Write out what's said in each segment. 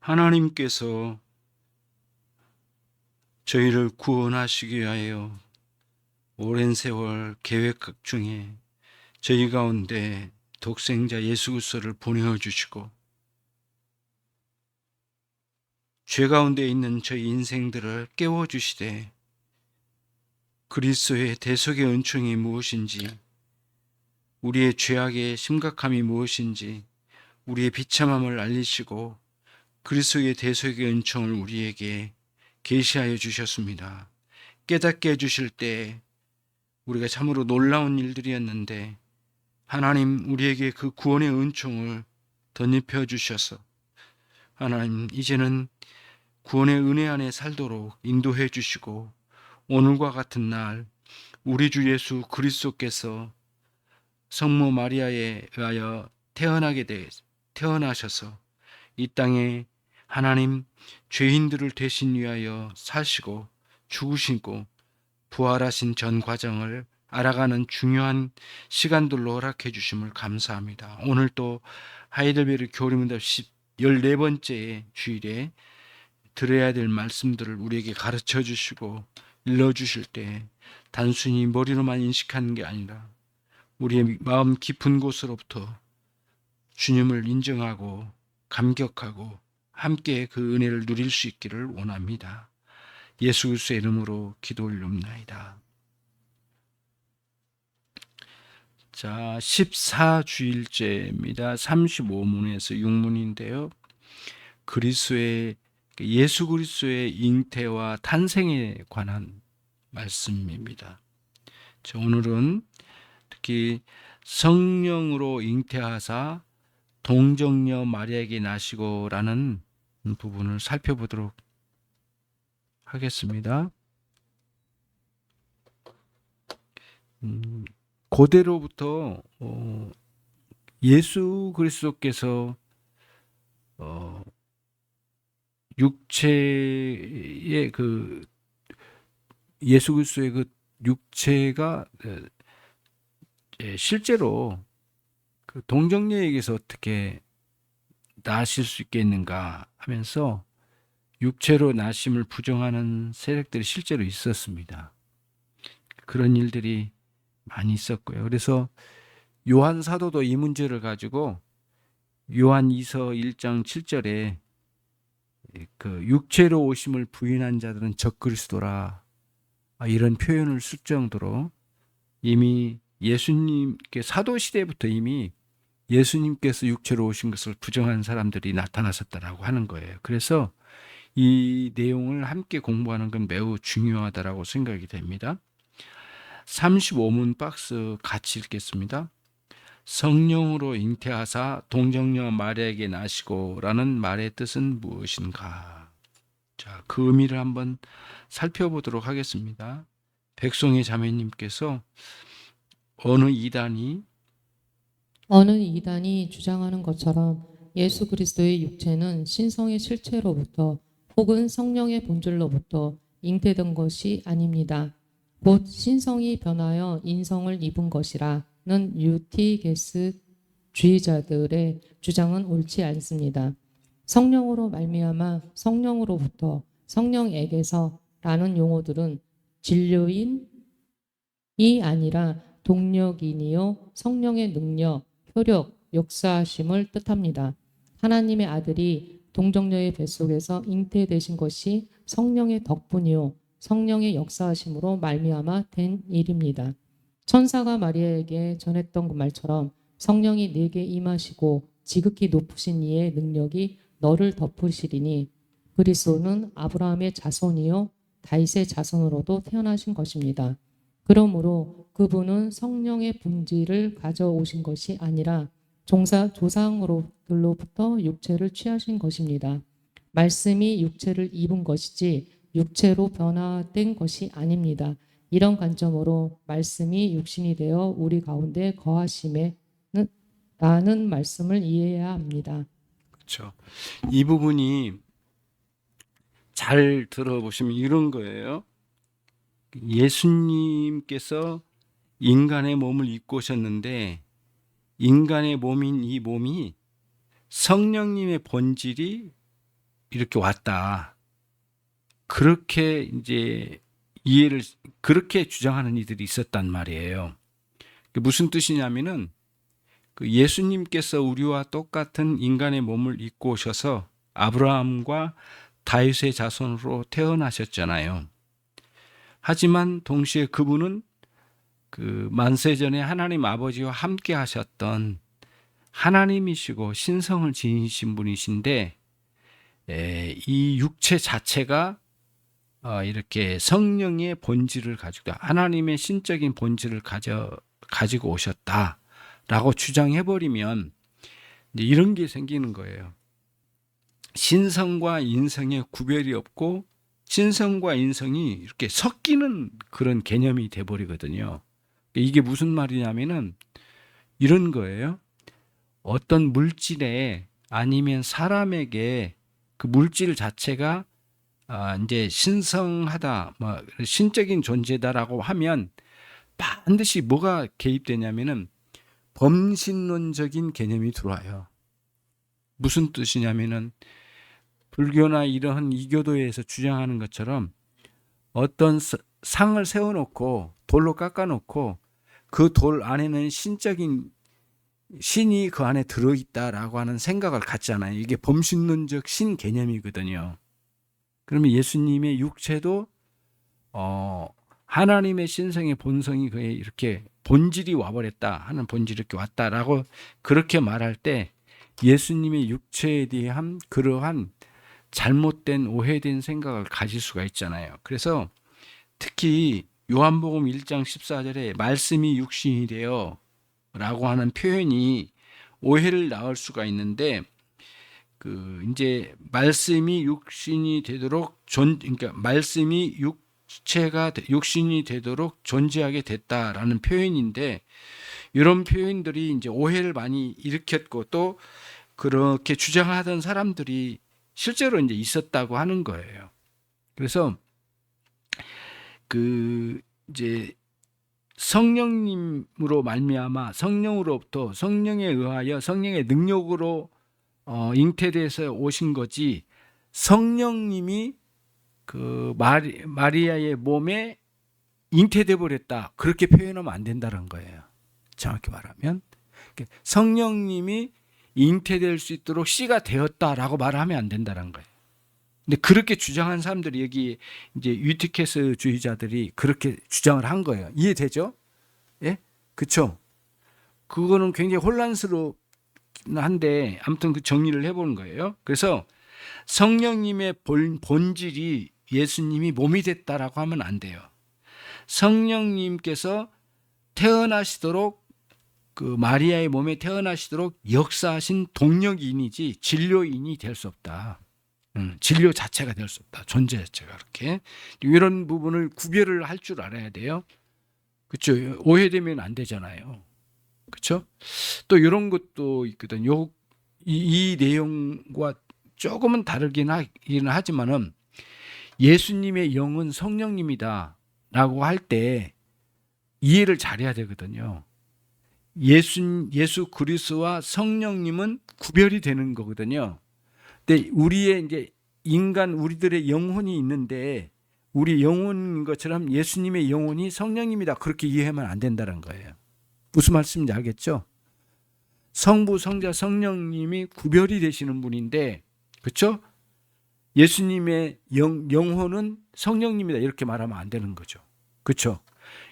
하나님께서 저희를 구원하시기 위하여 오랜 세월 계획 중에 저희 가운데 독생자 예수 그리스도를 보내어 주시고 죄 가운데 있는 저희 인생들을 깨워 주시되 그리스도의 대속의 은총이 무엇인지, 우리의 죄악의 심각함이 무엇인지, 우리의 비참함을 알리시고 그리스도의 대속의 은총을 우리에게 계시하여 주셨습니다. 깨닫게 해주실 때 우리가 참으로 놀라운 일들이었는데 하나님 우리에게 그 구원의 은총을 덧입혀 주셔서 하나님 이제는 구원의 은혜 안에 살도록 인도해 주시고 오늘과 같은 날 우리 주 예수 그리스도께서 성모 마리아에 의하여 태어나셔서 이 땅에 하나님 죄인들을 대신 위하여 사시고 죽으시고 부활하신 전 과정을 알아가는 중요한 시간들로 허락해 주심을 감사합니다. 오늘 또 하이델베르 교리문답 14번째 주일에 들어야 될 말씀들을 우리에게 가르쳐 주시고 일러 주실 때 단순히 머리로만 인식하는 게 아니라 우리의 마음 깊은 곳으로부터 주님을 인정하고 감격하고 함께 그 은혜를 누릴 수 있기를 원합니다. 예수 그리스도의 이름으로 기도 올립니다. 자, 14주일째입니다. 35문에서 6문인데요. 예수 그리스도의 잉태와 탄생에 관한 말씀입니다. 자, 오늘은 특히 성령으로 잉태하사 동정녀 마리아에게 나시고라는 부분을 살펴보도록 하겠습니다. 고대로부터 예수 그리스도께서 육체의 예수 그리스도의 그 육체가 실제로 그 동정녀에게서 어떻게 나실 수 있겠는가 하면서 육체로 나심을 부정하는 세력들이 실제로 있었습니다. 그런 일들이 많이 있었고요. 그래서 요한 사도도 이 문제를 가지고 요한 2서 1장 7절에 그 육체로 오심을 부인한 자들은 적그리스도라 이런 표현을 쓸 정도로 이미 예수님께 사도 시대부터 이미 예수님께서 육체로 오신 것을 부정한 사람들이 나타났었다라고 하는 거예요. 그래서 이 내용을 함께 공부하는 건 매우 중요하다라고 생각이 됩니다. 35문 박스 같이 읽겠습니다. 성령으로 잉태하사 동정녀 마리아에게 나시고라는 말의 뜻은 무엇인가? 자, 그 의미를 한번 살펴보도록 하겠습니다. 백송의 자매님께서 어느 이단이 주장하는 것처럼 예수 그리스도의 육체는 신성의 실체로부터 혹은 성령의 본질로부터 잉태된 것이 아닙니다. 곧 신성이 변하여 인성을 입은 것이라는 유티게스 주의자들의 주장은 옳지 않습니다. 성령으로 말미암아 성령으로부터 성령에게서라는 용어들은 진료인이 아니라 동력인이요 성령의 능력, 효력, 역사하심을 뜻합니다. 하나님의 아들이 동정녀의 뱃속에서 잉태되신 것이 성령의 덕분이요 성령의 역사하심으로 말미암아 된 일입니다. 천사가 마리아에게 전했던 그 말처럼 성령이 네게 임하시고 지극히 높으신 이의 능력이 너를 덮으시리니 그리스도는 아브라함의 자손이요 다윗의 자손으로도 태어나신 것입니다. 그러므로 그분은 성령의 본질을 가져오신 것이 아니라 조상으로부터 육체를 취하신 것입니다. 말씀이 육체를 입은 것이지 육체로 변화된 것이 아닙니다. 이런 관점으로 말씀이 육신이 되어 우리 가운데 거하심에 라는 말씀을 이해해야 합니다. 그렇죠. 이 부분이 잘 들어보시면 이런 거예요. 예수님께서 인간의 몸을 입고 오셨는데 인간의 몸인 이 몸이 성령님의 본질이 이렇게 왔다. 그렇게 이제 이해를 그렇게 주장하는 이들이 있었단 말이에요. 무슨 뜻이냐면은 그 예수님께서 우리와 똑같은 인간의 몸을 입고 오셔서 아브라함과 다윗의 자손으로 태어나셨잖아요. 하지만 동시에 그분은 그 만세전에 하나님 아버지와 함께 하셨던 하나님이시고 신성을 지니신 분이신데 이 육체 자체가 이렇게 성령의 본질을 가지고 하나님의 신적인 본질을 가지고 오셨다라고 주장해버리면 이제 이런 게 생기는 거예요. 신성과 인성의 구별이 없고 신성과 인성이 이렇게 섞이는 그런 개념이 돼버리거든요. 이게 무슨 말이냐면은 이런 거예요. 어떤 물질에 아니면 사람에게 그 물질 자체가 이제 신성하다, 뭐 신적인 존재다라고 하면 반드시 뭐가 개입되냐면은 범신론적인 개념이 들어와요. 무슨 뜻이냐면은 불교나 이러한 이교도에서 주장하는 것처럼 어떤 상을 세워놓고 돌로 깎아놓고 그 돌 안에는 신적인 신이 그 안에 들어있다라고 하는 생각을 갖잖아요. 이게 범신론적 신 개념이거든요. 그러면 예수님의 육체도 하나님의 신성의 본성이 그에 이렇게 본질이 와버렸다 하는 본질이 이렇게 왔다라고 그렇게 말할 때 예수님의 육체에 대한 그러한 잘못된 오해된 생각을 가질 수가 있잖아요. 그래서 특히 요한복음 1장 14절에 말씀이 육신이 되어 라고 하는 표현이 오해를 낳을 수가 있는데 그 이제 말씀이 육신이 되도록 그러니까 말씀이 육신이 되도록 존재하게 됐다라는 표현인데 이런 표현들이 이제 오해를 많이 일으켰고 또 그렇게 주장하던 사람들이 실제로 이제 있었다고 하는 거예요. 그래서 그 이제 성령님으로 말미암아 성령으로부터 성령에 의하여 성령의 능력으로 잉태돼서 오신 거지 성령님이 그 마리아의 몸에 잉태돼 버렸다 그렇게 표현하면 안 된다는 거예요. 정확히 말하면 성령님이 잉태될 수 있도록 씨가 되었다라고 말하면 안 된다는 거예요. 근데 그렇게 주장한 사람들이 여기 이제 유티케스주의자들이 그렇게 주장을 한 거예요. 이해되죠? 예? 그쵸? 그거는 굉장히 혼란스러운데 아무튼 그 정리를 해보는 거예요. 그래서 성령님의 본질이 예수님이 몸이 됐다라고 하면 안 돼요. 성령님께서 태어나시도록 그 마리아의 몸에 태어나시도록 역사하신 동력인이지 진료인이 될 수 없다. 진료 자체가 될 수 없다. 존재 자체가 그렇게 이런 부분을 구별을 할 줄 알아야 돼요. 그렇죠? 오해되면 안 되잖아요. 그렇죠? 또 이런 것도 있거든. 이 내용과 조금은 다르긴 하지만은 예수님의 영은 성령님이다라고 할 때 이해를 잘해야 되거든요. 예수 그리스도와 성령님은 구별이 되는 거거든요. 근데 우리의 이제 우리들의 영혼이 있는데 우리 영혼인 것처럼 예수님의 영혼이 성령님이다 그렇게 이해하면 안 된다는 거예요. 무슨 말씀인지 알겠죠? 성부, 성자, 성령님이 구별이 되시는 분인데 그렇죠? 예수님의 영혼은 성령님이다 이렇게 말하면 안 되는 거죠. 그렇죠?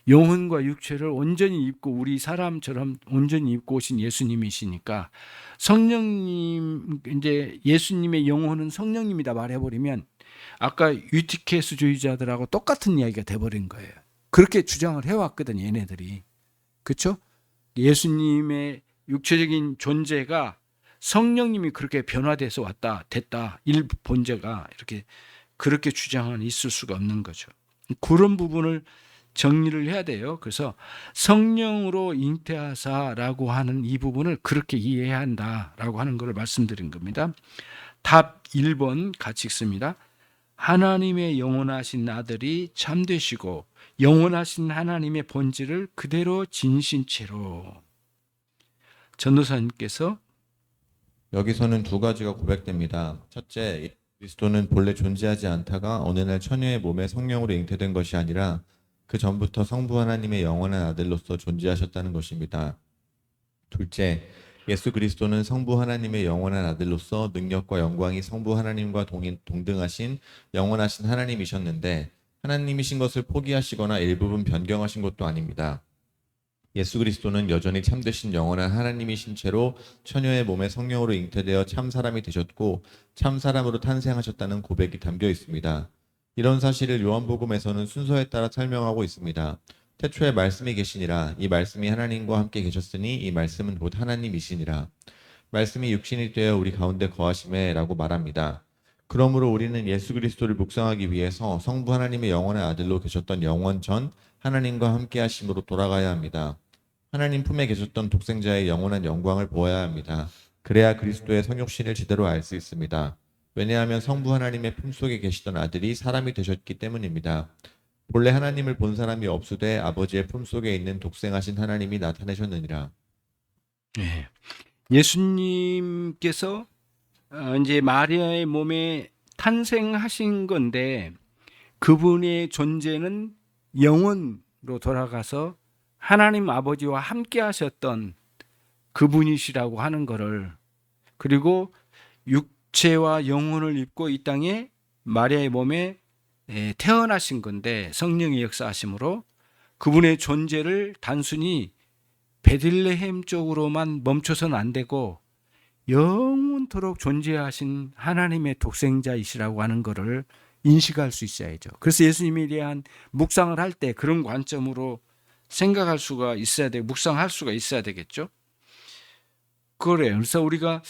영혼과 육체를 온전히 입고 우리 사람처럼 온전히 입고 오신 예수님이시니까 성령님 이제 예수님의 영혼은 성령님이다 말해버리면 아까 유티케스주의자들하고 똑같은 이야기가 돼버린 거예요. 그렇게 주장을 해왔거든요, 얘네들이. 그렇죠? 예수님의 육체적인 존재가 성령님이 그렇게 변화돼서 됐다. 일부 본체가 이렇게 그렇게 주장은 있을 수가 없는 거죠. 그런 부분을 정리를 해야 돼요. 그래서 성령으로 잉태하사라고 하는 이 부분을 그렇게 이해해야 한다라고 하는 것을 말씀드린 겁니다. 답 1번 같이 읽습니다. 하나님의 영원하신 아들이 참되시고 영원하신 하나님의 본질을 그대로 지니신 채로. 전도사님께서 여기서는 두 가지가 고백됩니다. 첫째, 그리스도는 본래 존재하지 않다가 어느 날 처녀의 몸에 성령으로 잉태된 것이 아니라 그 전부터 성부 하나님의 영원한 아들로서 존재하셨다는 것입니다. 둘째, 예수 그리스도는 성부 하나님의 영원한 아들로서 능력과 영광이 성부 하나님과 동등하신 영원하신 하나님이셨는데 하나님이신 것을 포기하시거나 일부분 변경하신 것도 아닙니다. 예수 그리스도는 여전히 참되신 영원한 하나님이신 채로 처녀의 몸에 성령으로 잉태되어 참 사람이 되셨고 참 사람으로 탄생하셨다는 고백이 담겨 있습니다. 이런 사실을 요한복음에서는 순서에 따라 설명하고 있습니다. 태초에 말씀이 계시니라. 이 말씀이 하나님과 함께 계셨으니 이 말씀은 곧 하나님이시니라. 말씀이 육신이 되어 우리 가운데 거하심에 라고 말합니다. 그러므로 우리는 예수 그리스도를 묵상하기 위해서 성부 하나님의 영원한 아들로 계셨던 영원 전 하나님과 함께 하심으로 돌아가야 합니다. 하나님 품에 계셨던 독생자의 영원한 영광을 보아야 합니다. 그래야 그리스도의 성육신을 제대로 알 수 있습니다. 왜냐하면 성부 하나님의 품속에 계시던 아들이 사람이 되셨기 때문입니다. 본래 하나님을 본 사람이 없으되 아버지의 품속에 있는 독생하신 하나님이 나타내셨느니라. 예. 예수님께서 이제 마리아의 몸에 탄생하신 건데 그분의 존재는 영원으로 돌아가서 하나님 아버지와 함께 하셨던 그분이시라고 하는 것을, 그리고 육체와 영혼을 입고 이 땅에 마리아의 몸에 태어나신 건데 성령의 역사하심으로 그분의 존재를 단순히 베들레헴 쪽으로만 멈춰서는 안 되고 영원토록 존재하신 하나님의 독생자이시라고 하는 것을 인식할 수 있어야죠. 그래서 예수님에 대한 묵상을 할 때 그런 관점으로 생각할 수가 있어야 되고 묵상할 수가 있어야 되겠죠. 그래요. 그래서 우리가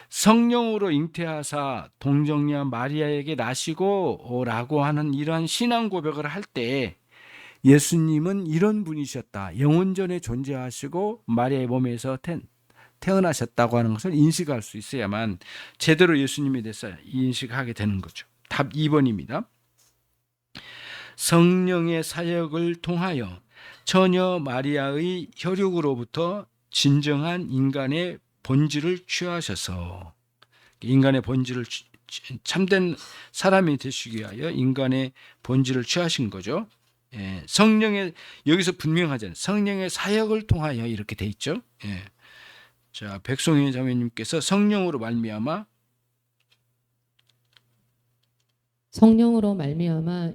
성령으로 잉태하사 동정녀 마리아에게 나시고 라고 하는 이러한 신앙 고백을 할 때 예수님은 이런 분이셨다. 영원전에 존재하시고 마리아의 몸에서 태어나셨다고 하는 것을 인식할 수 있어야만 제대로 예수님에 대해서 인식하게 되는 거죠. 답 2번입니다. 성령의 사역을 통하여 처녀 마리아의 혈육으로부터 진정한 인간의 본질을 취하셔서 인간의 본질을 참된 사람이 되시기 위하여 인간의 본질을 취하신 거죠. 예, 성령의, 여기서 분명하잖아요. 성령의 사역을 통하여 이렇게 돼 있죠. 예. 자, 백송희 자매님께서 성령으로 말미암아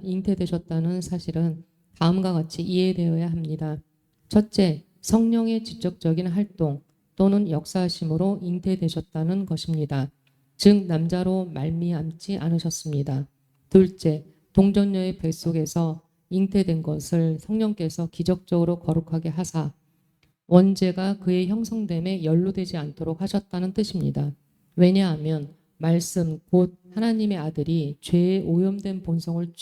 잉태되셨다는 사실은 다음과 같이 이해되어야 합니다. 첫째, 성령의 직접적인 활동 또는 역사하심으로 잉태되셨다는 것입니다. 즉 남자로 말미암지 않으셨습니다. 둘째, 동정녀의 뱃속에서 잉태된 것을 성령께서 기적적으로 거룩하게 하사 원죄가 그의 형성됨에 연루되지 않도록 하셨다는 뜻입니다. 왜냐하면 말씀 곧 하나님의 아들이 죄에 오염된 본성을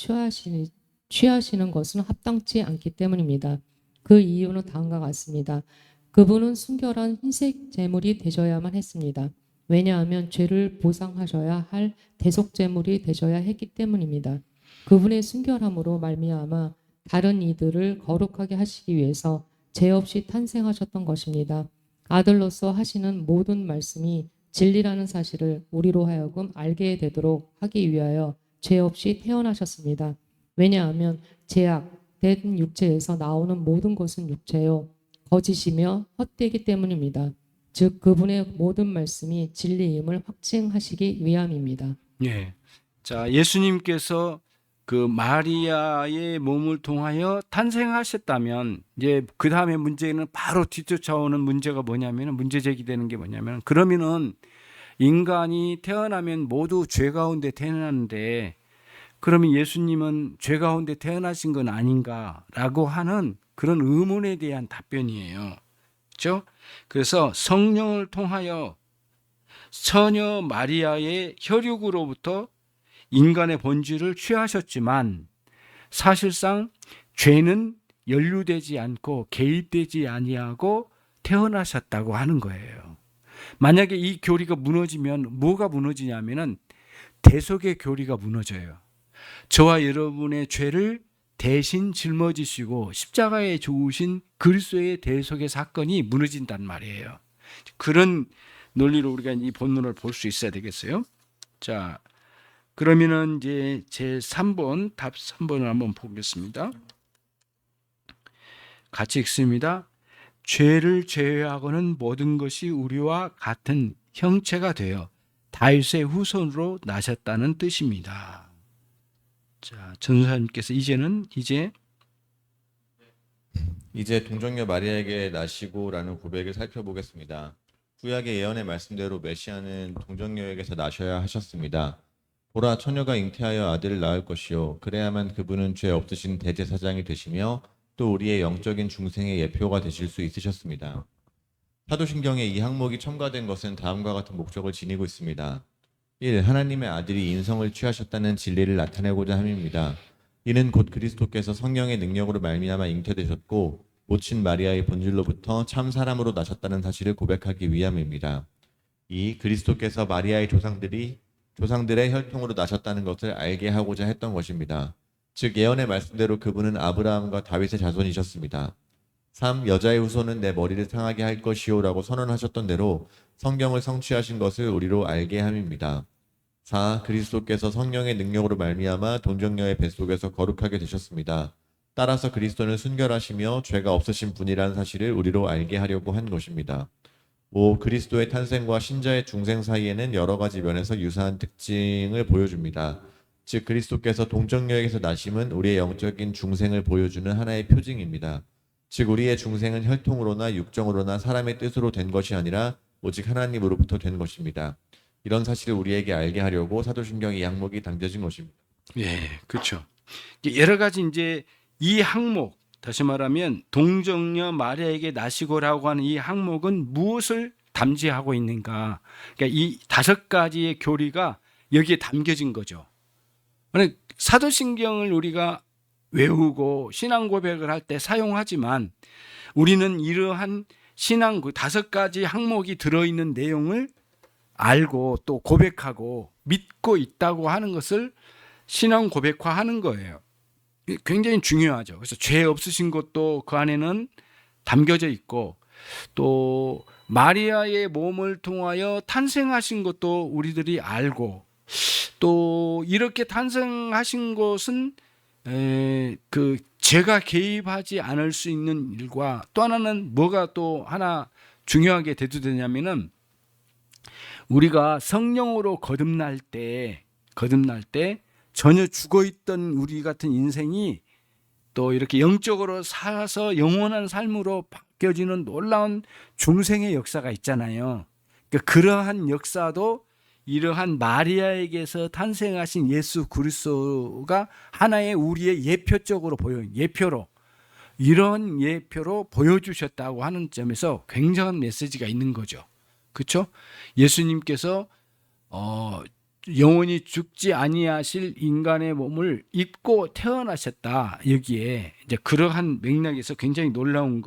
취하시는 것은 합당치 않기 때문입니다. 그 이유는 다음과 같습니다. 그분은 순결한 흰색 제물이 되셔야만 했습니다. 왜냐하면 죄를 보상하셔야 할 대속 제물이 되셔야 했기 때문입니다. 그분의 순결함으로 말미암아 다른 이들을 거룩하게 하시기 위해서 죄 없이 탄생하셨던 것입니다. 아들로서 하시는 모든 말씀이 진리라는 사실을 우리로 하여금 알게 되도록 하기 위하여 죄 없이 태어나셨습니다. 왜냐하면 제약된 육체에서 나오는 모든 것은 육체요 거짓이며 헛되기 때문입니다. 즉 그분의 모든 말씀이 진리임을 확증하시기 위함입니다. 예. 자, 예수님께서 그 마리아의 몸을 통하여 탄생하셨다면 이제 그 다음에 문제는 바로 뒤쫓아오는 문제가 뭐냐면 문제 제기되는 게 뭐냐면 그러면은 인간이 태어나면 모두 죄 가운데 태어나는데 그러면 예수님은 죄 가운데 태어나신 건 아닌가라고 하는 그런 의문에 대한 답변이에요. 그렇죠? 그래서 성령을 통하여 처녀 마리아의 혈육으로부터 인간의 본질을 취하셨지만 사실상 죄는 연루되지 않고 개입되지 아니하고 태어나셨다고 하는 거예요. 만약에 이 교리가 무너지면 뭐가 무너지냐면은 대속의 교리가 무너져요. 저와 여러분의 죄를 대신 짊어지시고 십자가에 죽으신 그리스도의 대속의 사건이 무너진단 말이에요. 그런 논리로 우리가 이 본문을 볼 수 있어야 되겠어요. 자, 그러면은 이제 제 3번 답 3번을 한번 보겠습니다. 같이 읽습니다. 죄를 제외하고는 모든 것이 우리와 같은 형체가 되어 다윗의 후손으로 나셨다는 뜻입니다. 자, 전도사님께서 이제 동정녀 마리아에게 나시고라는 고백을 살펴보겠습니다. 구약의 예언의 말씀대로 메시아는 동정녀에게서 나셔야 하셨습니다. 보라, 처녀가 잉태하여 아들을 낳을 것이요 그래야만 그분은 죄 없으신 대제사장이 되시며 또 우리의 영적인 중생의 예표가 되실 수 있으셨습니다. 사도신경의 이 항목이 첨가된 것은 다음과 같은 목적을 지니고 있습니다. 1. 하나님의 아들이 인성을 취하셨다는 진리를 나타내고자 함입니다. 이는 곧 그리스도께서 성령의 능력으로 말미암아 잉태되셨고 모친 마리아의 본질로부터 참 사람으로 나셨다는 사실을 고백하기 위함입니다. 2. 그리스도께서 마리아의 조상들의 혈통으로 나셨다는 것을 알게 하고자 했던 것입니다. 즉 예언의 말씀대로 그분은 아브라함과 다윗의 자손이셨습니다. 3. 여자의 후손은 내 머리를 상하게 할 것이요라고 선언하셨던 대로 성경을 성취하신 것을 우리로 알게 함입니다. 4. 그리스도께서 성령의 능력으로 말미암아 동정녀의 뱃속에서 거룩하게 되셨습니다. 따라서 그리스도는 순결하시며 죄가 없으신 분이라는 사실을 우리로 알게 하려고 한 것입니다. 5. 그리스도의 탄생과 신자의 중생 사이에는 여러 가지 면에서 유사한 특징을 보여줍니다. 즉 그리스도께서 동정녀에게서 나심은 우리의 영적인 중생을 보여주는 하나의 표징입니다. 즉 우리의 중생은 혈통으로나 육정으로나 사람의 뜻으로 된 것이 아니라 오직 하나님으로부터 된 것입니다. 이런 사실을 우리에게 알게 하려고 사도신경의 이 항목이 담겨진 것입니다. 예, 그렇죠. 여러 가지 이제 이 항목, 다시 말하면 동정녀 마리아에게 나시고라고 하는 이 항목은 무엇을 담지하고 있는가? 그러니까 이 5가지의 교리가 여기에 담겨진 거죠. 사도신경을 우리가 외우고 신앙 고백을 할 때 사용하지만 우리는 이러한 신앙 5가지 항목이 들어있는 내용을 알고 또 고백하고 믿고 있다고 하는 것을 신앙 고백화하는 거예요. 굉장히 중요하죠. 그래서 죄 없으신 것도 그 안에는 담겨져 있고 또 마리아의 몸을 통하여 탄생하신 것도 우리들이 알고 또 이렇게 탄생하신 것은 그 죄가 개입하지 않을 수 있는 일과 또 하나는 뭐가 또 하나 중요하게 대두되냐면은 우리가 성령으로 거듭날 때 전혀 죽어있던 우리 같은 인생이 또 이렇게 영적으로 살아서 영원한 삶으로 바뀌어지는 놀라운 중생의 역사가 있잖아요. 그러니까 그러한 역사도 이러한 마리아에게서 탄생하신 예수 그리스도가 하나의 우리의 예표로 이런 예표로 보여주셨다고 하는 점에서 굉장한 메시지가 있는 거죠. 그렇죠? 예수님께서 영원히 죽지 아니하실 인간의 몸을 입고 태어나셨다. 여기에 이제 그러한 맥락에서 굉장히 놀라운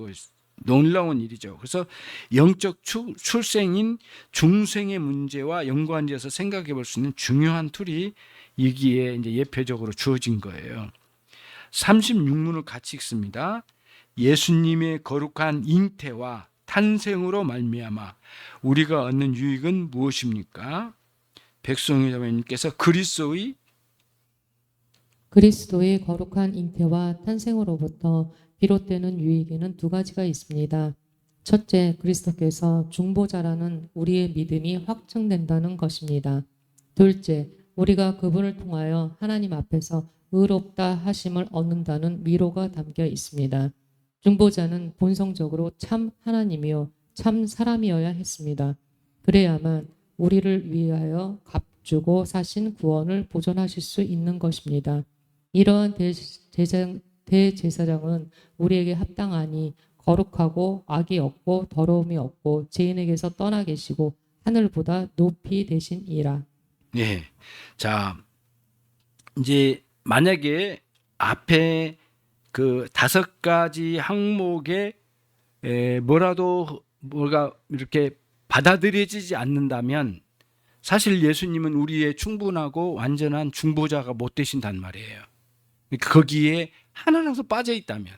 일이죠. 그래서 영적 출생인 중생의 문제와 연관지어서 생각해 볼 수 있는 중요한 툴이 여기에 이제 예표적으로 주어진 거예요. 36문을 같이 읽습니다. 예수님의 거룩한 잉태와 탄생으로 말미암아 우리가 얻는 유익은 무엇입니까? 백송희 자매님께서 그리스도의 거룩한 잉태와 탄생으로부터 비롯되는 유익에는 2가지가 있습니다. 첫째, 그리스도께서 중보자라는 우리의 믿음이 확증된다는 것입니다. 둘째, 우리가 그분을 통하여 하나님 앞에서 의롭다 하심을 얻는다는 위로가 담겨 있습니다. 중보자는 본성적으로 참 하나님이요 참 사람이어야 했습니다. 그래야만 우리를 위하여 값주고 사신 구원을 보존하실 수 있는 것입니다. 이러한 대제사장은 우리에게 합당하니 거룩하고 악이 없고 더러움이 없고 죄인에게서 떠나 계시고 하늘보다 높이 되신이라. 예. 자, 이제 만약에 앞에 그 5가지 항목에 뭐가 이렇게 받아들여지지 않는다면 사실 예수님은 우리의 충분하고 완전한 중보자가 못 되신단 말이에요. 거기에 하나라도 빠져 있다면,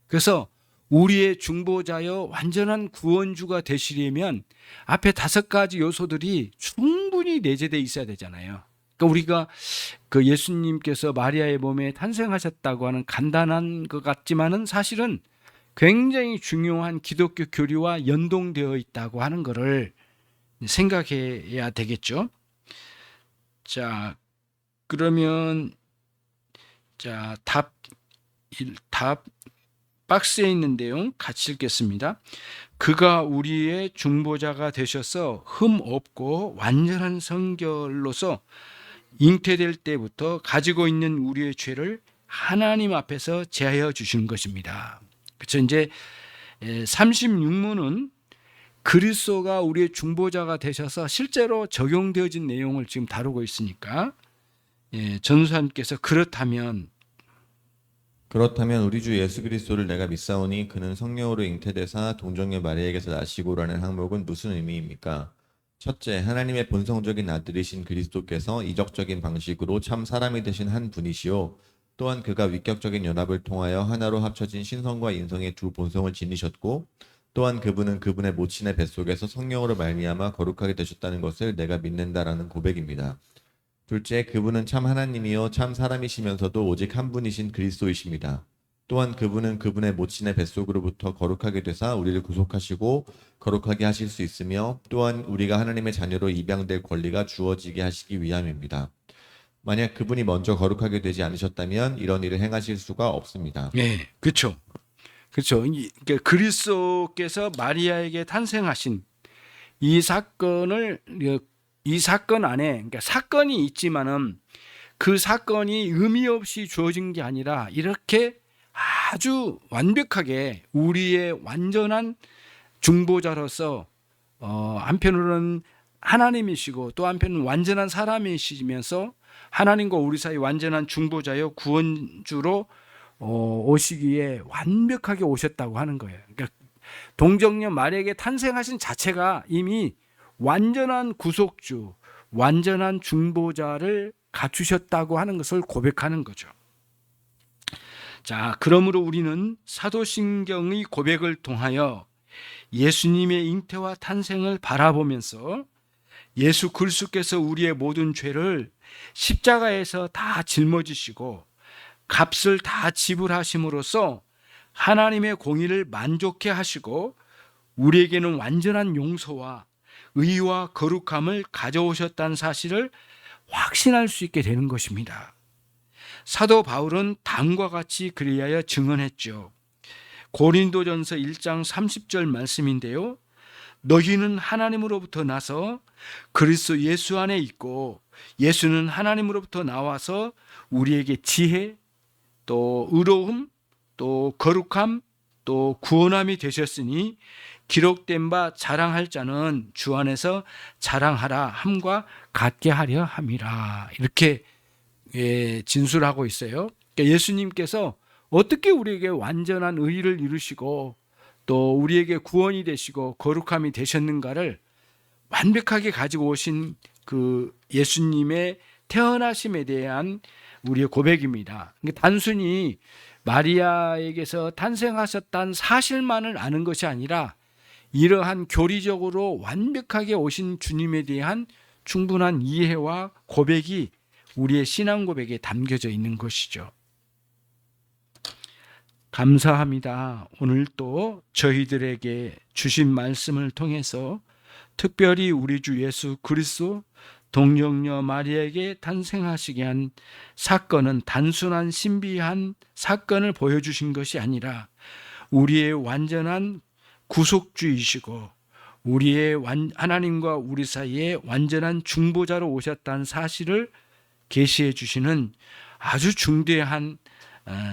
그래서 우리의 중보자여 완전한 구원주가 되시려면 앞에 5가지 요소들이 충분히 내재되어 있어야 되잖아요. 그러니까 우리가 그 예수님께서 마리아의 몸에 탄생하셨다고 하는 간단한 것 같지만은 사실은 굉장히 중요한 기독교 교리와 연동되어 있다고 하는 것을 생각해야 되겠죠. 자, 그러면 자, 답 박스에 있는 내용 같이 읽겠습니다. 그가 우리의 중보자가 되셔서 흠 없고 완전한 성결로서 잉태될 때부터 가지고 있는 우리의 죄를 하나님 앞에서 제하여 주시는 것입니다. 그렇죠. 이제 36문은 그리스도가 우리의 중보자가 되셔서 실제로 적용되어진 내용을 지금 다루고 있으니까 전도사님께서 그렇다면 우리 주 예수 그리스도를 내가 믿사오니 그는 성령으로 잉태되사 동정녀 마리아에게서 나시고라는 항목은 무슨 의미입니까? 첫째, 하나님의 본성적인 아들이신 그리스도께서 이적적인 방식으로 참 사람이 되신 한 분이시요 또한 그가 위격적인 연합을 통하여 하나로 합쳐진 신성과 인성의 두 본성을 지니셨고 또한 그분은 그분의 모친의 뱃속에서 성령으로 말미암아 거룩하게 되셨다는 것을 내가 믿는다라는 고백입니다. 둘째, 그분은 참 하나님이요 참 사람이시면서도 오직 한 분이신 그리스도이십니다. 또한 그분은 그분의 모친의 뱃속으로부터 거룩하게 되사 우리를 구속하시고 거룩하게 하실 수 있으며 또한 우리가 하나님의 자녀로 입양될 권리가 주어지게 하시기 위함입니다. 만약 그분이 먼저 거룩하게 되지 않으셨다면 이런 일을 행하실 수가 없습니다. 네, 그렇죠. 그렇죠. 그리스도께서 마리아에게 탄생하신 이 사건을 이 사건 안에 그러니까 사건이 있지만은 그 사건이 의미 없이 주어진 게 아니라 이렇게 아주 완벽하게 우리의 완전한 중보자로서 한편으로는 하나님이시고 또 한편은 완전한 사람이시면서 하나님과 우리 사이 완전한 중보자요 구원주로 오시기에 완벽하게 오셨다고 하는 거예요. 그러니까 동정녀 마리아에게 탄생하신 자체가 이미 완전한 구속주, 완전한 중보자를 갖추셨다고 하는 것을 고백하는 거죠. 자, 그러므로 우리는 사도신경의 고백을 통하여 예수님의 잉태와 탄생을 바라보면서 예수 그리스도께서 우리의 모든 죄를 십자가에서 다 짊어지시고 값을 다 지불하심으로써 하나님의 공의를 만족해 하시고 우리에게는 완전한 용서와 의와 거룩함을 가져오셨다는 사실을 확신할 수 있게 되는 것입니다. 사도 바울은 다음과 같이 그리하여 증언했죠. 고린도전서 1장 30절 말씀인데요. 너희는 하나님으로부터 나서 그리스도 예수 안에 있고 예수는 하나님으로부터 나와서 우리에게 지혜, 또 의로움, 또 거룩함, 또 구원함이 되셨으니 기록된 바 자랑할 자는 주 안에서 자랑하라 함과 같게 하려 함이라. 이렇게 진술하고 있어요. 그러니까 예수님께서 어떻게 우리에게 완전한 의를 이루시고 또 우리에게 구원이 되시고 거룩함이 되셨는가를 완벽하게 가지고 오신 그 예수님의 태어나심에 대한 우리의 고백입니다. 그러니까 단순히 마리아에게서 탄생하셨다는 사실만을 아는 것이 아니라 이러한 교리적으로 완벽하게 오신 주님에 대한 충분한 이해와 고백이 우리의 신앙 고백에 담겨져 있는 것이죠. 감사합니다. 오늘 또 저희들에게 주신 말씀을 통해서 특별히 우리 주 예수 그리스도 동정녀 마리아에게 탄생하시게 한 사건은 단순한 신비한 사건을 보여주신 것이 아니라 우리의 완전한 구속주이시고 우리의 하나님과 우리 사이에 완전한 중보자로 오셨다는 사실을 계시해 주시는 아주 중대한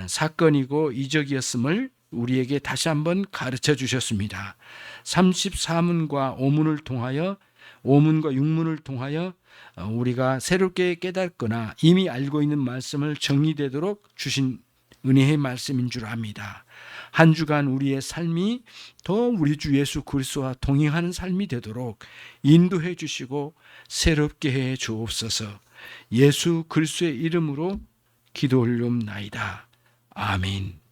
사건이고 이적이었음을 우리에게 다시 한번 가르쳐 주셨습니다. 34문과 5문을 통하여 5문과 6문을 통하여 우리가 새롭게 깨닫거나 이미 알고 있는 말씀을 정리되도록 주신 은혜의 말씀인 줄 압니다. 한 주간 우리의 삶이 더 우리 주 예수 그리스도와 동행하는 삶이 되도록 인도해 주시고 새롭게 해 주옵소서. 예수 그리스도의 이름으로 기도 올리옵나이다. 아멘.